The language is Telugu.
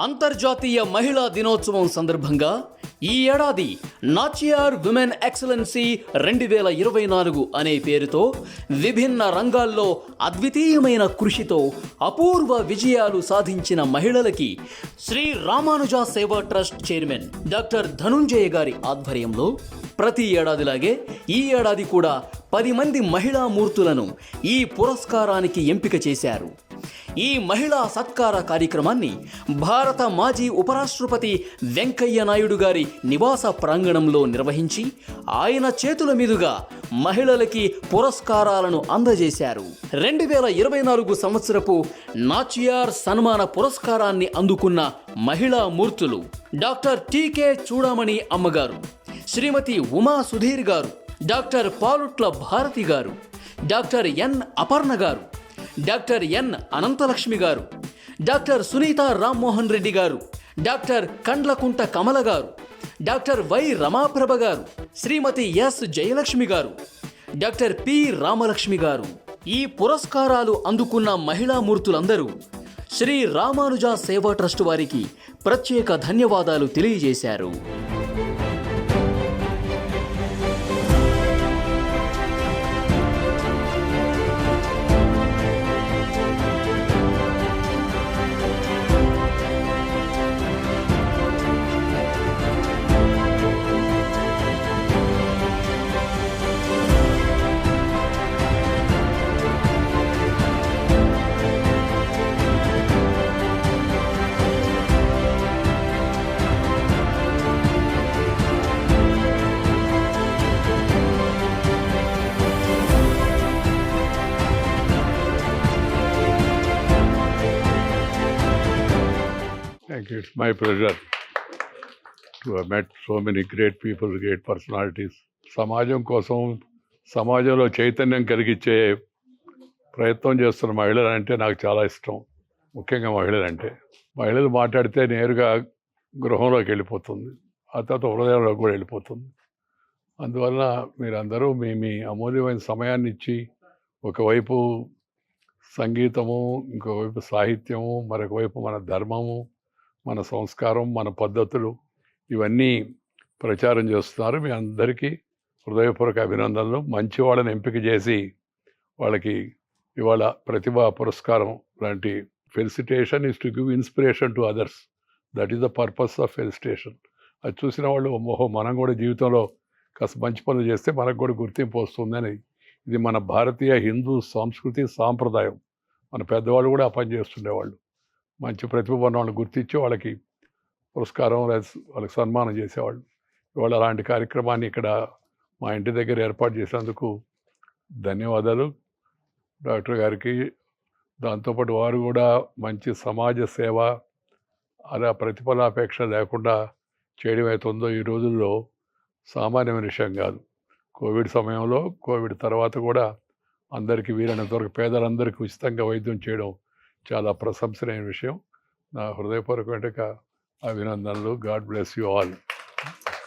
అంతర్జాతీయ మహిళా దినోత్సవం సందర్భంగా ఈ ఏడాది నాచియార్ విమెన్ ఎక్సలెన్సీ 2024 అనే పేరుతో విభిన్న రంగాల్లో అద్వితీయమైన కృషితో అపూర్వ విజయాలు సాధించిన మహిళలకి శ్రీ రామానుజ సేవా ట్రస్ట్ చైర్మన్ డాక్టర్ ధనుంజయ గారి ఆధ్వర్యంలో ప్రతి ఏడాదిలాగే ఈ ఏడాది కూడా 10 మంది మహిళా మూర్తులను ఈ పురస్కారానికి ఎంపిక చేశారు. ఈ మహిళా సత్కార కార్యక్రమాన్ని భారత మాజీ ఉపరాష్ట్రపతి వెంకయ్య నాయుడు గారి నివాస ప్రాంగణంలో నిర్వహించి ఆయన చేతుల మీదుగా మహిళలకి పురస్కారాలను అందజేశారు. 2024 సంవత్సరపు నాచియార్ సన్మాన పురస్కారాన్ని అందుకున్న మహిళా మూర్తులు డాక్టర్ టీకే చూడామణి అమ్మగారు, శ్రీమతి ఉమా సుధీర్ గారు, డాక్టర్ పాలుట్ల భారతి గారు, డాక్టర్ ఎన్ అపర్ణ గారు, డాక్టర్ ఎన్ అనంతలక్ష్మి గారు, డాక్టర్ సునీత రామ్మోహన్ రెడ్డి గారు, డాక్టర్ కండ్లకుంట కమల గారు, డాక్టర్ వై రమాప్రభ గారు, శ్రీమతి ఎస్ జయలక్ష్మి గారు, డాక్టర్ పి రామలక్ష్మి గారు. ఈ పురస్కారాలు అందుకున్న మహిళా మూర్తులందరూ శ్రీ రామానుజ సేవా ట్రస్ట్ వారికి ప్రత్యేక ధన్యవాదాలు తెలియజేశారు. Thank you. It's my pleasure to have met so many great people, great personalities. సమాజం కోసం సమాజంలో చైతన్యం కలిగించే ప్రయత్నం చేస్తున్న మహిళలు అంటే నాకు చాలా ఇష్టం. ముఖ్యంగా మహిళలు మాట్లాడితే నేరుగా గృహంలోకి వెళ్ళిపోతుంది, ఆ తర్వాత హృదయంలోకి కూడా వెళ్ళిపోతుంది. అందువలన మీరందరూ మీ అమూల్యమైన సమయాన్ని ఇచ్చి ఒకవైపు సంగీతము, ఇంకోవైపు సాహిత్యము, మరొక వైపు మన ధర్మము, మన సంస్కారం, మన పద్ధతులు ఇవన్నీ ప్రచారం చేస్తున్నారు. మీ అందరికీ హృదయపూర్వక అభినందనలు. మంచి వాళ్ళని ఎంపిక చేసి వాళ్ళకి ఇవాళ ప్రతిభా పురస్కారం లాంటి felicitation is to give inspiration to others. That is the purpose of felicitation. అది చూసిన వాళ్ళు మనం కూడా జీవితంలో కాస్త మంచి పనులు చేస్తే మనకు కూడా గుర్తింపు వస్తుందని. ఇది మన భారతీయ హిందూ సంస్కృతి సాంప్రదాయం. మన పెద్దవాళ్ళు కూడా ఆ పని చేస్తుండేవాళ్ళు. మంచి ప్రతిభ ఉన్న వాళ్ళని గుర్తించి వాళ్ళకి పురస్కారం, వాళ్ళకి సన్మానం చేసేవాళ్ళు. ఇవాళ అలాంటి కార్యక్రమాన్ని ఇక్కడ మా ఇంటి దగ్గర ఏర్పాటు చేసినందుకు ధన్యవాదాలు డాక్టర్ గారికి. దాంతోపాటు వారు కూడా మంచి సమాజ సేవ, అలా ప్రతిఫలాపేక్ష లేకుండా చేయడం అవుతుందో ఈ రోజుల్లో సామాన్యమైన విషయం కాదు. కోవిడ్ సమయంలో, కోవిడ్ తర్వాత కూడా అందరికీ వీలైనంత వరకు పేదలందరికీ ఉచితంగా వైద్యం చేయడం చాలా ప్రశంసనీయ విషయం. నా హృదయపూర్వక అభినందనలు. God bless you all.